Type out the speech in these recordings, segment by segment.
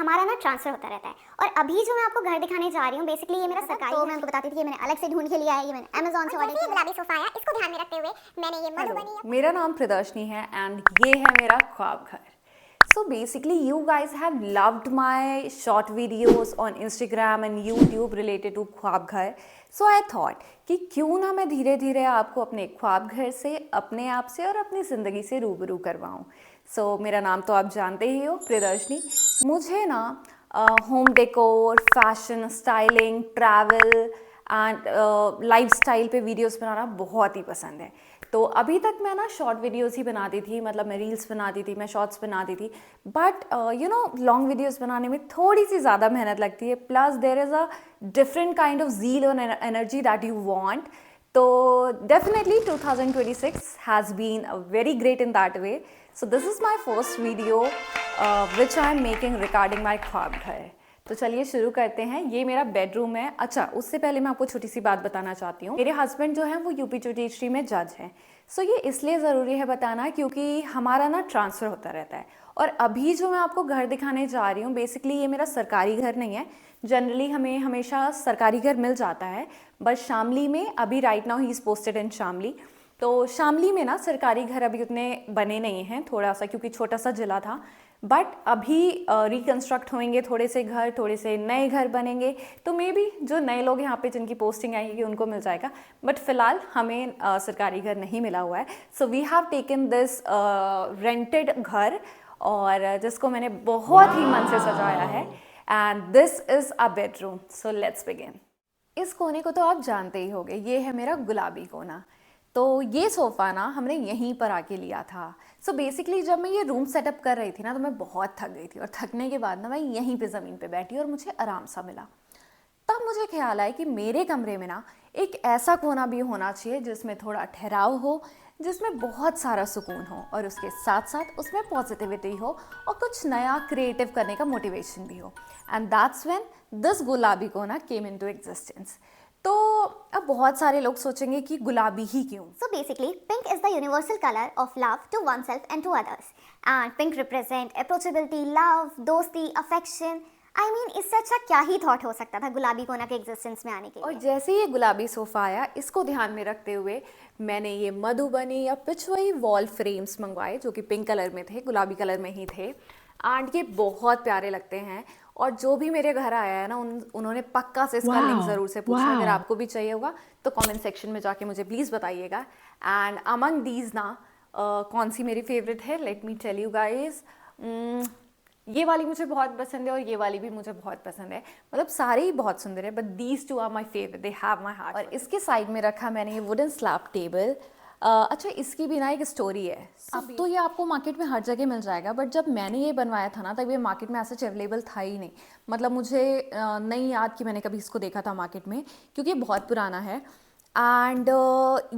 हमारा ना ट्रांसफर होता रहता है। और अभी जो मैं आपको घर दिखाने जा रही हूँ, बेसिकली ये मेरा सरकारी, तो मैं उनको बताती थी, ये मैंने अलग से ढूंढ के लिया है, ये मैंने अमेज़न से ऑर्डर किया। गुलाबी सोफा आया, इसको ध्यान में रखते हुए मैंने ये मधुबनी। मेरा नाम प्रदर्शनी है एंड ये है मेरा ख्वाब घर। So basically you guys have loved my short videos on Instagram and YouTube related to ख्वाब घर. So I thought कि क्यों ना मैं धीरे धीरे आपको अपने ख्वाब घर से, अपने आप से और अपनी ज़िंदगी से रूबरू करवाऊँ. So मेरा नाम तो आप जानते ही हो, प्रदर्शनी. मुझे ना home decor, fashion, styling, travel and lifestyle पे वीडियोस बनाना बहुत ही पसंद है. तो अभी तक मैं ना शॉर्ट वीडियोस ही बनाती थी, मतलब मैं रील्स बनाती थी, मैं शॉर्ट्स बनाती थी. But you know long videos बनाने में थोड़ी सी ज़्यादा मेहनत लगती है. Plus there is a different kind of zeal और एनर्जी दैट यू वांट. तो definitely 2026 has been very great in that way. So this is my first video which I am making regarding my ख्वाब घर. तो चलिए शुरू करते हैं. ये मेरा बेडरूम है. अच्छा, उससे पहले मैं आपको छोटी सी बात बताना चाहती हूँ. मेरे हस्बैंड जो हैं वो यूपी जुडिशरी में जज हैं. सो ये इसलिए ज़रूरी है बताना क्योंकि हमारा ना ट्रांसफ़र होता रहता है. और अभी जो मैं आपको घर दिखाने जा रही हूँ, बेसिकली ये मेरा सरकारी घर नहीं है. जनरली हमें हमेशा सरकारी घर मिल जाता है, बट शामली में अभी right now he is posted in Shamli. तो शामली में ना सरकारी घर अभी उतने बने नहीं हैं, थोड़ा सा, क्योंकि छोटा सा ज़िला था. बट अभी रिकन्स्ट्रक्ट होंगे थोड़े से घर, थोड़े से नए घर बनेंगे. तो मे बी जो नए लोग यहाँ पे जिनकी पोस्टिंग आएगी उनको मिल जाएगा. बट फिलहाल हमें सरकारी घर नहीं मिला हुआ है. So we have taken this rented घर, और जिसको मैंने बहुत ही मन से सजाया है. And this is a bedroom. So let's begin. इस कोने को तो आप जानते ही होंगे, ये है मेरा गुलाबी कोना. तो ये सोफ़ा ना हमने यहीं पर आके लिया था. सो बेसिकली जब मैं ये रूम सेटअप कर रही थी ना, तो मैं बहुत ठग गई थी, और थकने के बाद ना मैं यहीं पे ज़मीन पे बैठी और मुझे आराम सा मिला. तब मुझे ख्याल आया कि मेरे कमरे में ना एक ऐसा कोना भी होना चाहिए जिसमें थोड़ा ठहराव हो, जिसमें बहुत सारा सुकून हो, और उसके साथ साथ उसमें पॉजिटिविटी हो और कुछ नया क्रिएटिव करने का मोटिवेशन भी हो. एंड दैट्स व्हेन दिस गुलाबी कोना केम इनटू एग्जिस्टेंस. तो अब बहुत सारे लोग सोचेंगे कि गुलाबी ही क्यों. So basically, pink is the universal color of love to oneself and to others. And pink represent approachability, love, दोस्ती, affection. I mean, इससे अच्छा क्या ही थॉट हो सकता था गुलाबी कोना के एग्जिस्टेंस में आने के लिए. और जैसे ही ये गुलाबी सोफ़ा आया, इसको ध्यान में रखते हुए मैंने ये मधुबनी या पिछवाई वॉल फ्रेम्स मंगवाए, जो कि पिंक कलर में थे, गुलाबी कलर में ही थे. एंड ये बहुत प्यारे लगते हैं. और जो भी मेरे घर आया है ना, उन्होंने पक्का से इसका लिंक ज़रूर से पूछा. अगर आपको भी चाहिए होगा तो कमेंट सेक्शन में जाके मुझे प्लीज़ बताइएगा. एंड अमंग दीज ना कौन सी मेरी फेवरेट है, let me tell you guys. ये वाली मुझे बहुत पसंद है और ये वाली भी मुझे बहुत पसंद है. मतलब सारे ही बहुत सुंदर है, but these two are my favourite, they have my heart. और इसके साइड में रखा मैंने ये वुडन स्लैब टेबल. अच्छा, इसकी भी ना एक स्टोरी है. अब तो ये आपको मार्केट में हर जगह मिल जाएगा, बट जब मैंने ये बनवाया था ना, तब ये मार्केट में ऐसे अवेलेबल था ही नहीं. मतलब मुझे नहीं याद कि मैंने कभी इसको देखा था मार्केट में, क्योंकि ये बहुत पुराना है. एंड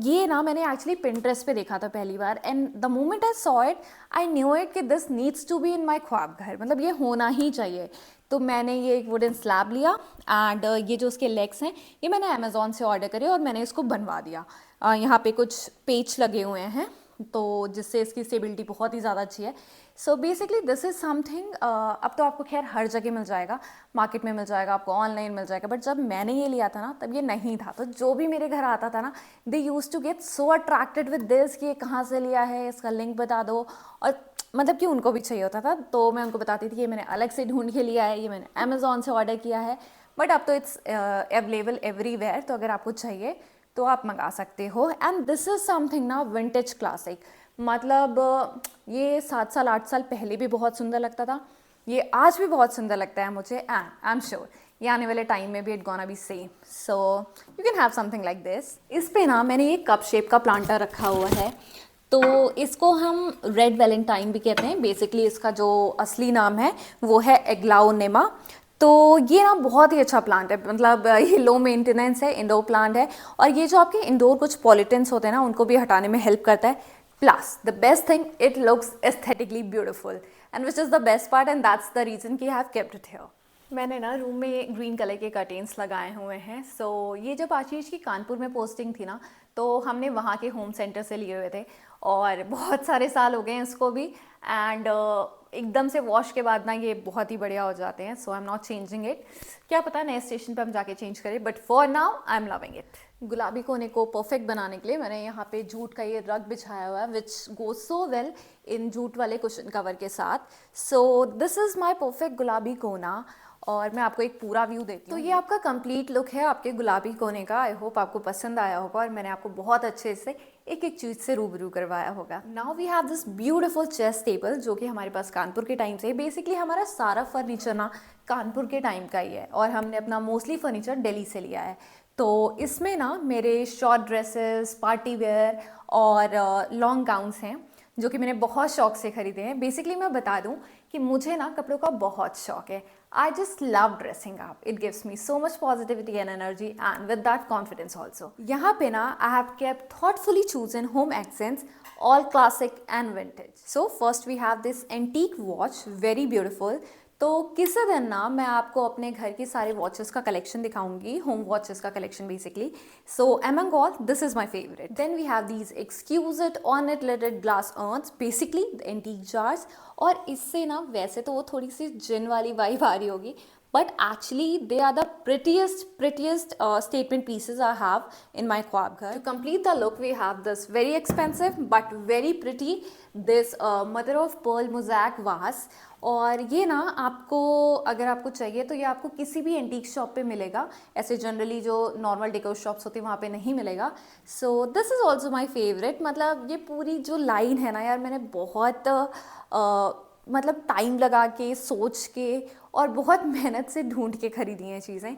ये ना मैंने एक्चुअली पिंटरेस्ट पे देखा था पहली बार. And the moment I saw it, I knew it कि this needs to be in my ख्वाब घर. मतलब ये होना ही चाहिए. तो मैंने ये एक वुडन स्लैब लिया. एंड ये जो उसके लेग्स हैं, ये मैंने अमेज़ॉन से ऑर्डर करे और मैंने इसको बनवा दिया. यहाँ पे कुछ पेच लगे हुए हैं, तो जिससे इसकी स्टेबिलिटी बहुत ही ज़्यादा अच्छी है. So basically this is something, अब तो आपको खैर हर जगह मिल जाएगा, मार्केट में मिल जाएगा, आपको ऑनलाइन मिल जाएगा. बट जब मैंने ये लिया था ना, तब ये नहीं था. तो जो भी मेरे घर आता था ना, they used to get so attracted with this कि ये कहाँ से लिया है, इसका लिंक बता दो. और मतलब कि उनको भी चाहिए होता था, तो मैं उनको बताती थी कि ये मैंने अलग से ढूंढ के लिया है, ये मैंने अमेज़ॉन से ऑर्डर किया है. बट अब तो इट्स अवेलेबल एवरीवेयर, तो अगर आपको चाहिए तो आप मंगा सकते हो. एंड दिस इज़ समथिंग ना विंटेज क्लासिक. मतलब ये 7 साल 8 साल पहले भी बहुत सुंदर लगता था, ये आज भी बहुत सुंदर लगता है मुझे. एंड आई एम श्योर ये आने वाले टाइम में भी it gonna be same. So you can have something like this. इस पे ना मैंने ये कप शेप का प्लांटर रखा हुआ है. तो इसको हम रेड वैलेंटाइन भी कहते हैं. बेसिकली इसका जो असली नाम है वो है एग्लाओनेमा. तो ये ना बहुत ही अच्छा प्लांट है. मतलब ये लो मेंटेनेंस है, इंडोर प्लांट है, और ये जो आपके इंडोर कुछ पॉल्यूटेंट्स होते हैं ना, उनको भी हटाने में हेल्प करता है. Plus the best thing, it looks aesthetically beautiful, and which is the best part, and that's the reason कि I have kept it here. मैंने ना रूम में ग्रीन कलर के कर्टेन्स लगाए हुए हैं. सो ये जब आशीष की कानपुर में पोस्टिंग थी ना, तो हमने वहाँ के होम सेंटर से लिए हुए थे. और बहुत सारे साल हो गए हैं इसको भी, एंड एकदम से वॉश के बाद ना ये बहुत ही बढ़िया हो जाते हैं. So I am not changing it. क्या पता नए स्टेशन पे हम जाके चेंज करें, but for now I am loving it. गुलाबी कोने को परफेक्ट बनाने के लिए मैंने यहाँ पे जूट का ये रग बिछाया हुआ है, विच गो सो वेल इन जूट वाले कुशन कवर के साथ. सो दिस इज़ माई परफेक्ट गुलाबी कोना, और मैं आपको एक पूरा व्यू देती हूँ. तो ये आपका कंप्लीट लुक है आपके गुलाबी कोने का. आई होप आपको पसंद आया होगा और मैंने आपको बहुत अच्छे से एक एक चीज़ से रूबरू करवाया होगा. Now we have this beautiful chess table जो कि हमारे पास कानपुर के टाइम से. बेसिकली हमारा सारा फर्नीचर ना कानपुर के टाइम का ही है, और हमने अपना मोस्टली फर्नीचर दिल्ली से लिया है. तो इसमें ना मेरे शॉर्ट ड्रेसेस, पार्टी वेयर और लॉन्ग गाउन्स हैं जो कि मैंने बहुत शौक से खरीदे हैं. बेसिकली मैं बता दूं कि मुझे ना कपड़ों का बहुत शौक है. I just love dressing up. It gives me so much positivity and energy, and with that confidence also. यहाँ पे ना I have kept thoughtfully chosen home accents, all classic and vintage. So first we have this antique watch, very beautiful. तो किसी दिन ना मैं आपको अपने घर की सारे वॉचेस का कलेक्शन दिखाऊंगी, होम वॉचेस का collection basically. So among all this is my favourite. Then we have these exquisite ornate lidded glass urns, basically the antique jars. और इससे ना वैसे तो वो थोड़ी सी जिन वाली वाइब आ रही होगी, but actually they are the prettiest statement pieces I have in my ख्वाब घर. To complete the look we have this very expensive but very pretty this mother of pearl mosaic vase. और ये ना आपको अगर आपको चाहिए तो ये आपको किसी भी एंटीक शॉप पे मिलेगा. ऐसे जनरली जो नॉर्मल डेकोर शॉप्स होती हैं वहाँ पे नहीं मिलेगा. सो this is also my favourite. मतलब ये पूरी जो लाइन है ना यार, मैंने बहुत मतलब टाइम लगा के सोच के और बहुत मेहनत से ढूंढ के खरीदी हैं चीज़ें.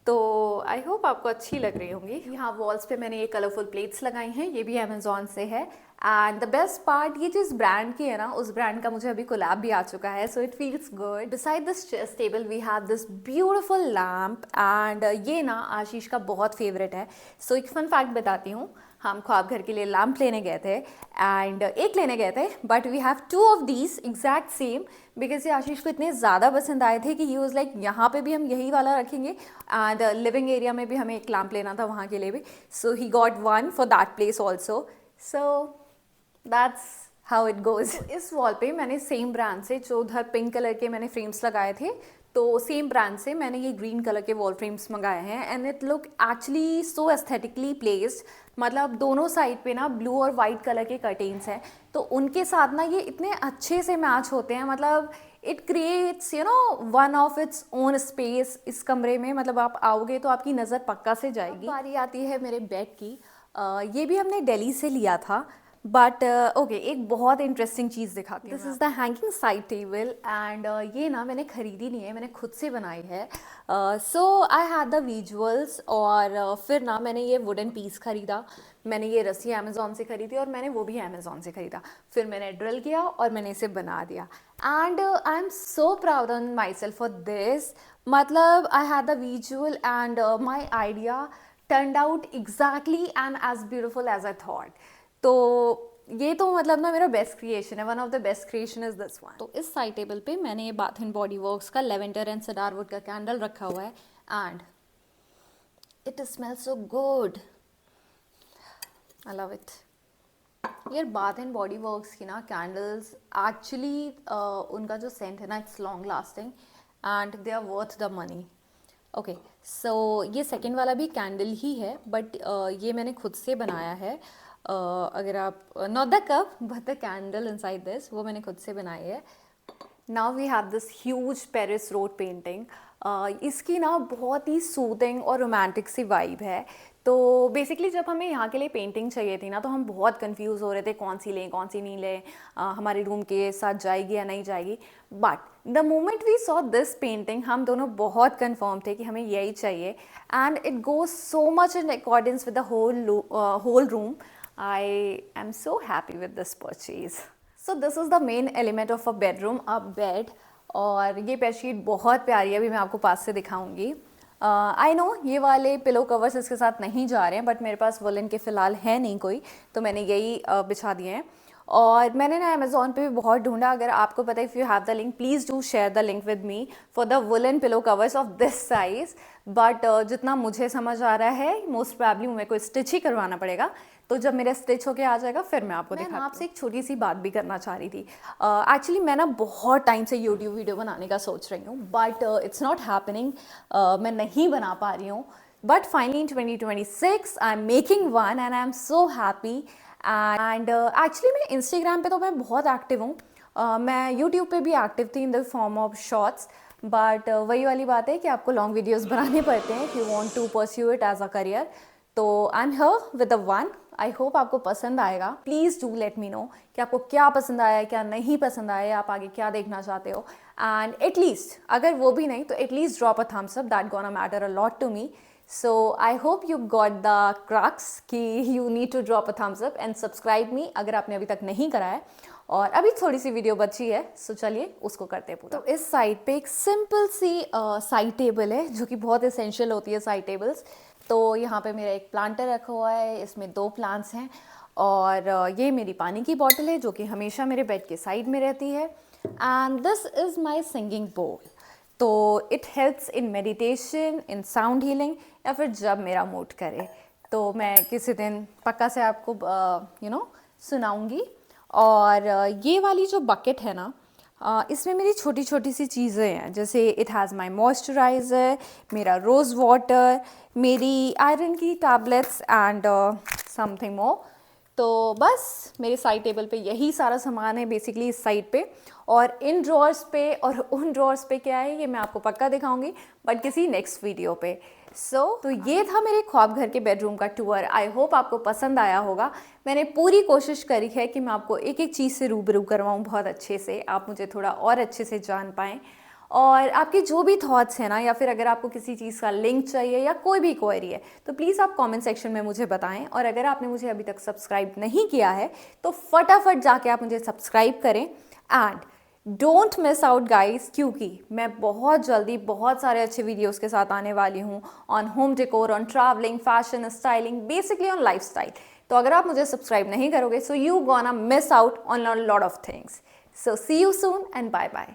तो आई होप आपको अच्छी लग रही होंगी. यहाँ वॉल्स पे मैंने ये कलरफुल प्लेट्स लगाई हैं, ये भी अमेज़ॉन से है. एंड द बेस्ट पार्ट, ये जिस ब्रांड की है ना उस ब्रांड का मुझे अभी कोलैब भी आ चुका है. So it feels good. Beside this chess table we have this beautiful lamp, and ये ना आशीष का बहुत फेवरेट है. सो एक फन फैक्ट बताती हूँ. हम ख्वाब घर के लिए लैम्प लेने गए थे, एंड एक लेने गए थे, but we have 2 of these exact same, because ये आशीष को इतने ज़्यादा पसंद आए थे कि ही वाज लाइक यहाँ पे भी हम यही वाला रखेंगे, एंड लिविंग एरिया में भी हमें एक लैम्प लेना था वहाँ के लिए भी. So he got one for that place also. So that's how it goes. इस वॉल पे मैंने सेम ब्रांड से, जो उधर पिंक कलर के मैंने फ्रेम्स लगाए थे, तो सेम ब्रांड से मैंने ये ग्रीन कलर के वॉल फ्रेम्स मंगाए हैं. And it look actually so aesthetically placed. मतलब दोनों साइड पे ना ब्लू और वाइट कलर के कर्टेन्स हैं, तो उनके साथ ना ये इतने अच्छे से मैच होते हैं. मतलब it creates you know one of its own space इस कमरे में. मतलब आप आओगे तो आपकी नज़र पक्का से जाएगी. बारी आती है मेरे बेड की. ये भी हमने दिल्ली से लिया था, बट ओके एक बहुत इंटरेस्टिंग चीज़ दिखाती हूँ. This is the hanging side table, and ये ना मैंने ख़रीदी नहीं है, मैंने खुद से बनाई है. सो आई हैड द विजुअल्स, और फिर ना मैंने ये वुडन पीस ख़रीदा. मैंने ये रस्सी अमेज़ॉन से ख़रीदी और मैंने वो भी अमेज़ॉन से ख़रीदा. फिर मैंने ड्रिल किया और मैंने इसे बना दिया. And I am so proud on myself for this. मतलब I had the visual and my idea turned out exactly and as beautiful as I thought. तो ये तो मतलब ना मेरा बेस्ट क्रिएशन है. One of the best creation is this one. तो इस साइड टेबल पे मैंने ये बाथ एंड बॉडी वर्क्स का लेवेंडर एंड सडारवुड का कैंडल रखा हुआ है, and it smells so good. I love it. यार बाथ एंड बॉडी वर्क्स की ना कैंडल्स एक्चुअली उनका जो सेंट है ना it's long lasting, and they are worth the money. Okay so ये सेकेंड वाला भी कैंडल ही है, बट ये मैंने खुद से बनाया है. अगर आप not the cup but the candle inside this, वो मैंने खुद से बनाई है. Now we have this huge Paris road painting. इसकी ना बहुत ही सूदिंग और रोमांटिक सी वाइब है. तो बेसिकली जब हमें यहाँ के लिए पेंटिंग चाहिए थी ना, तो हम बहुत कंफ्यूज हो रहे थे कौन सी लें कौन सी नहीं लें, हमारे रूम के साथ जाएगी या नहीं जाएगी. But the moment we saw this painting, हम दोनों बहुत कंफर्म थे कि हमें यही चाहिए, and it goes so much in accordance with the whole room. I am so happy with this purchase. So this is the main element of a bedroom, a bed. और ये बेडशीट बहुत प्यारी है, अभी मैं आपको पास से दिखाऊंगी. आई नो ये वाले पिलो कवर्स इसके साथ नहीं जा रहे हैं, बट मेरे पास वुलन के फ़िलहाल है नहीं कोई, तो मैंने यही बिछा दिए हैं. और मैंने ना अमेज़ोन पे भी बहुत ढूंढा, अगर आपको पता है if you have the link please do share the link with me for the woollen pillow covers of this size. But जितना मुझे समझ आ रहा है मोस्ट प्रॉब्ली मेरे को स्टिच ही करवाना पड़ेगा, तो जब मेरा स्टिच होके आ जाएगा फिर मैं आपको दिखाती हूँ। आपसे एक छोटी सी बात भी करना चाह रही थी। एक्चुअली मैं ना बहुत टाइम से यूट्यूब वीडियो बनाने का सोच रही हूँ, बट इट्स नॉट हैपनिंग, मैं नहीं बना पा रही हूँ। But finally in 2026 I am making one and I am so happy. And actually मैं इंस्टाग्राम पे तो मैं बहुत एक्टिव हूँ, मैं यूट्यूब पे भी एक्टिव थी in the form of shorts, but वही वाली बात है कि आपको लॉन्ग वीडियोस बनाने पड़ते हैं if you want to pursue it as a career. तो I am here with the one, I hope आपको पसंद आएगा। Please do let me know कि आपको क्या पसंद आया, क्या नहीं पसंद आया, आप आगे क्या देखना चाहते हो। एंड एटलीस्ट अगर वो भी नहीं तो at least drop a thumbs up, that gonna matter a lot to me. So I hope you got the crux कि you need to drop a thumbs up and subscribe me अगर आपने अभी तक नहीं करा है। और अभी थोड़ी सी वीडियो बची है, सो चलिए उसको करते हैं पूरा। तो इस साइड पे एक सिंपल सी साइड टेबल है जो कि बहुत एसेंशियल होती है साइड टेबल्स। तो यहाँ पे मेरा एक प्लांटर रखा हुआ है, इसमें 2 प्लांट्स हैं, और ये मेरी पानी की बॉटल है जो कि हमेशा मेरे बेड के साइड में रहती है। And this is my singing बोल, तो it helps in meditation, in sound healing, या फिर जब मेरा मूड करे तो मैं किसी दिन पक्का से आपको सुनाऊंगी। और ये वाली जो बकेट है ना, इसमें मेरी छोटी छोटी सी चीज़ें हैं, जैसे इट हैज़ माई मॉइस्चराइज़र, मेरा रोज़ वाटर, मेरी आयरन की टैबलेट्स एंड समथिंग मोर। तो बस मेरे साइड टेबल पे यही सारा सामान है बेसिकली इस साइड पे। और इन ड्रॉर्स पे और उन ड्रॉर्स पे क्या है ये मैं आपको पक्का दिखाऊंगी, बट किसी नेक्स्ट वीडियो पे। तो ये था मेरे ख्वाब घर के बेडरूम का टूर। आई होप आपको पसंद आया होगा। मैंने पूरी कोशिश करी है कि मैं आपको एक एक चीज़ से रूबरू करवाऊँ बहुत अच्छे से, आप मुझे थोड़ा और अच्छे से जान पाएँ। और आपके जो भी थॉट्स हैं ना, या फिर अगर आपको किसी चीज़ का लिंक चाहिए या कोई भी क्वेरी है, तो प्लीज़ आप कमेंट सेक्शन में मुझे बताएं। और अगर आपने मुझे अभी तक सब्सक्राइब नहीं किया है तो फटाफट जाके आप मुझे सब्सक्राइब करें। And don't miss out guys, क्योंकि मैं बहुत जल्दी बहुत सारे अच्छे वीडियोस के साथ आने वाली हूँ on home decor, on travelling, fashion, styling, basically on lifestyle. तो अगर आप मुझे सब्सक्राइब नहीं करोगे so you gonna miss out on a lot of things. So see you soon and bye bye.